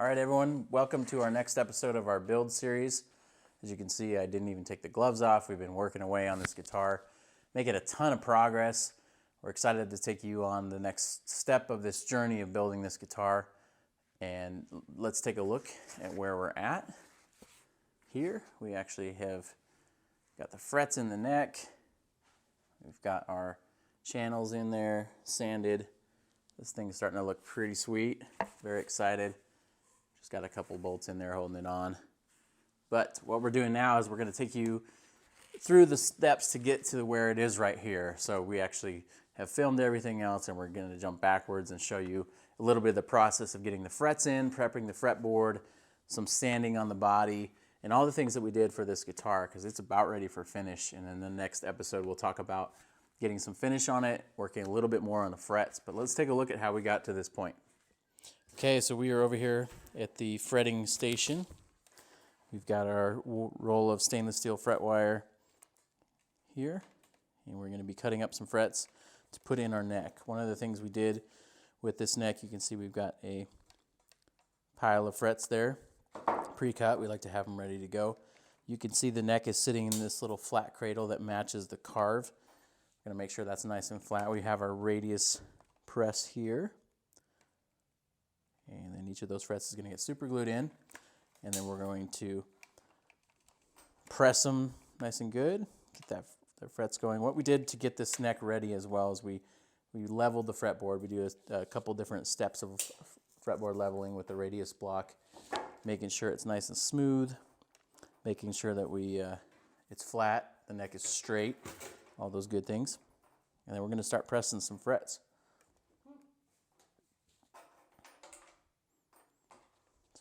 All right, everyone, welcome to our next episode of our build series. As you can see, I didn't even take the gloves off. We've been working away on this guitar, making a ton of progress. We're excited to take you on the next step of this journey of building this guitar. And let's take a look at where we're at. Here, we actually have got the frets in the neck. We've got our channels in there, sanded. This thing's starting to look pretty sweet. Very excited. Just got a couple bolts in there holding it on. But what we're doing now is we're going to take you through the steps to get to where it is right here. So we actually have filmed everything else, and we're going to jump backwards and show you a little bit of the process of getting the frets in, prepping the fretboard, some sanding on the body, and all the things that we did for this guitar, because it's about ready for finish. And in the next episode, we'll talk about getting some finish on it, working a little bit more on the frets. But let's take a look at how we got to this point. Okay, so we are over here at the fretting station. We've got our roll of stainless steel fret wire here, and we're going to be cutting up some frets to put in our neck. One of the things we did with this neck, you can see we've got a pile of frets there, pre-cut. We like to have them ready to go. You can see the neck is sitting in this little flat cradle that matches the carve. We're going to make sure that's nice and flat. We have our radius press here. And then each of those frets is going to get super glued in. And then we're going to press them nice and good. Get the frets going. What we did to get this neck ready as well is we leveled the fretboard. We do a couple different steps of fretboard leveling with the radius block, making sure it's nice and smooth, making sure that it's flat, the neck is straight, all those good things. And then we're going to start pressing some frets.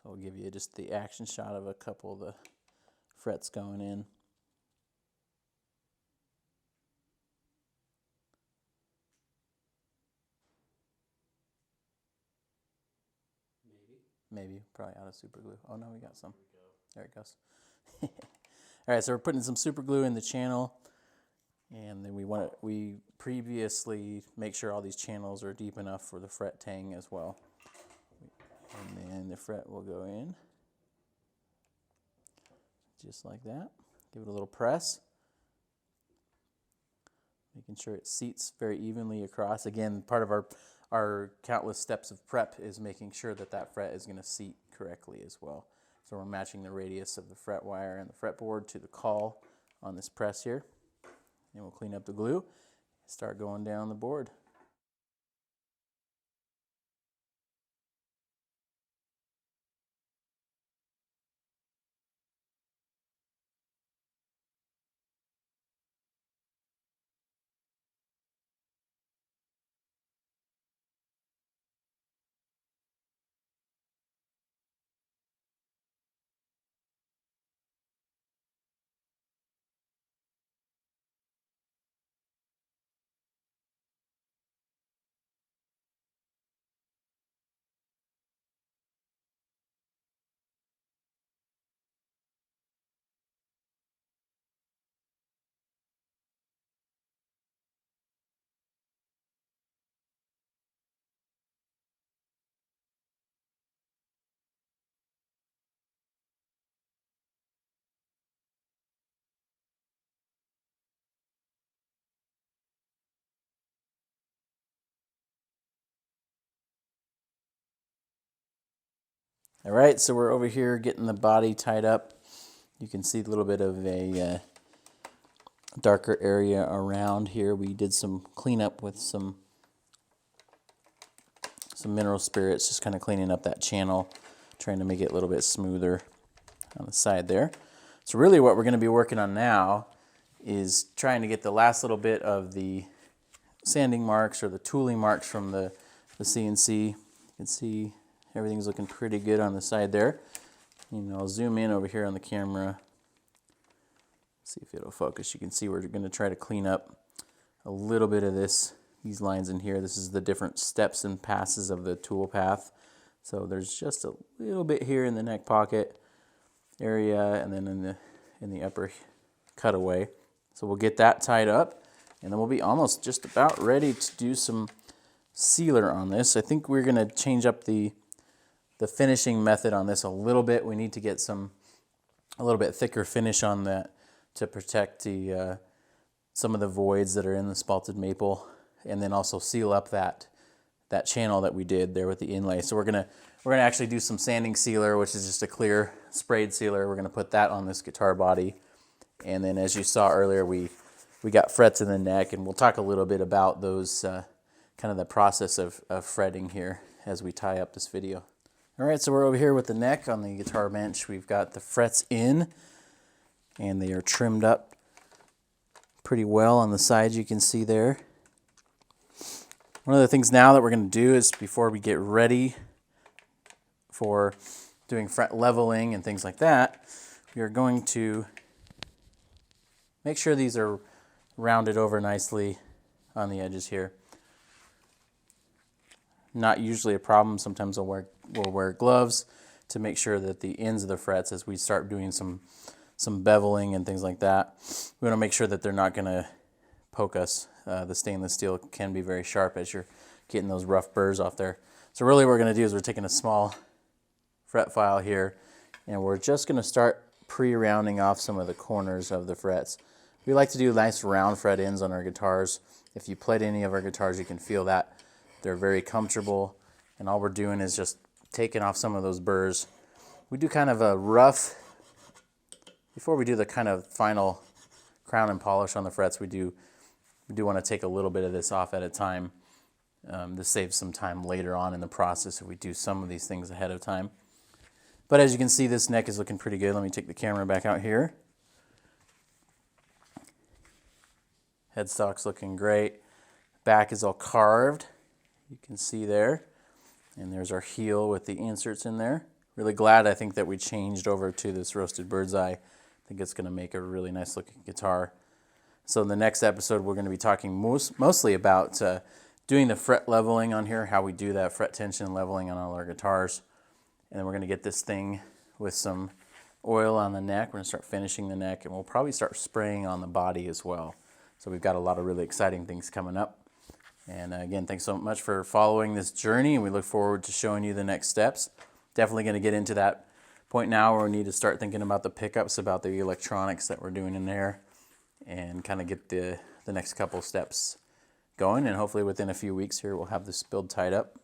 So I'll give you just the action shot of a couple of the frets going in. Maybe, probably out of super glue. Oh no, we got some. There it goes. All right, so we're putting some super glue in the channel, and then we previously make sure all these channels are deep enough for the fret tang as well. And then the fret will go in, just like that. Give it a little press, making sure it seats very evenly across. Again, part of our countless steps of prep is making sure that that fret is going to seat correctly as well. So we're matching the radius of the fret wire and the fretboard to the caul on this press here. And we'll clean up the glue, start going down the board. All right, so we're over here getting the body tied up. You can see a little bit of a darker area around here. We did some cleanup with some mineral spirits, just kind of cleaning up that channel, trying to make it a little bit smoother on the side there. So really what we're going to be working on now is trying to get the last little bit of the sanding marks or the tooling marks from the CNC. You can see everything's looking pretty good on the side there. And I'll zoom in over here on the camera. See if it'll focus. You can see we're going to try to clean up a little bit of these lines in here. This is the different steps and passes of the tool path. So there's just a little bit here in the neck pocket area, and then in the upper cutaway. So we'll get that tied up, and then we'll be almost just about ready to do some sealer on this. I think we're going to change up the the finishing method on this a little bit. We need to get a little bit thicker finish on that to protect the some of the voids that are in the spalted maple, and then also seal up that channel that we did there with the inlay. So we're gonna actually do some sanding sealer, which is just a clear sprayed sealer. We're gonna put that on this guitar body, and then as you saw earlier, we got frets in the neck, and we'll talk a little bit about those kind of the process of fretting here as we tie up this video. All right, so we're over here with the neck on the guitar bench. We've got the frets in, and they are trimmed up pretty well on the sides, you can see there. One of the things now that we're going to do is, before we get ready for doing fret leveling and things like that, we are going to make sure these are rounded over nicely on the edges here. Not usually a problem. Sometimes we'll wear gloves to make sure that the ends of the frets, as we start doing some beveling and things like that, we want to make sure that they're not going to poke us. The stainless steel can be very sharp as you're getting those rough burrs off there. So really what we're going to do is we're taking a small fret file here, and we're just going to start pre-rounding off some of the corners of the frets. We like to do nice round fret ends on our guitars. If you played any of our guitars, you can feel that. They're very comfortable, and all we're doing is just taking off some of those burrs. We do kind of a rough, before we do the kind of final crown and polish on the frets, we do want to take a little bit of this off at a time to save some time later on in the process if we do some of these things ahead of time. But as you can see, this neck is looking pretty good. Let me take the camera back out here. Headstock's looking great. Back is all carved. You can see there. And there's our heel with the inserts in there. Really glad, I think, that we changed over to this roasted bird's eye. I think it's going to make a really nice looking guitar. So in the next episode, we're going to be talking mostly about doing the fret leveling on here, how we do that fret tension leveling on all our guitars. And then we're going to get this thing with some oil on the neck. We're going to start finishing the neck, and we'll probably start spraying on the body as well. So we've got a lot of really exciting things coming up. And again, thanks so much for following this journey, and we look forward to showing you the next steps. Definitely going to get into that point now where we need to start thinking about the pickups, about the electronics that we're doing in there, and kind of get the next couple steps going. And hopefully within a few weeks here, we'll have this build tied up.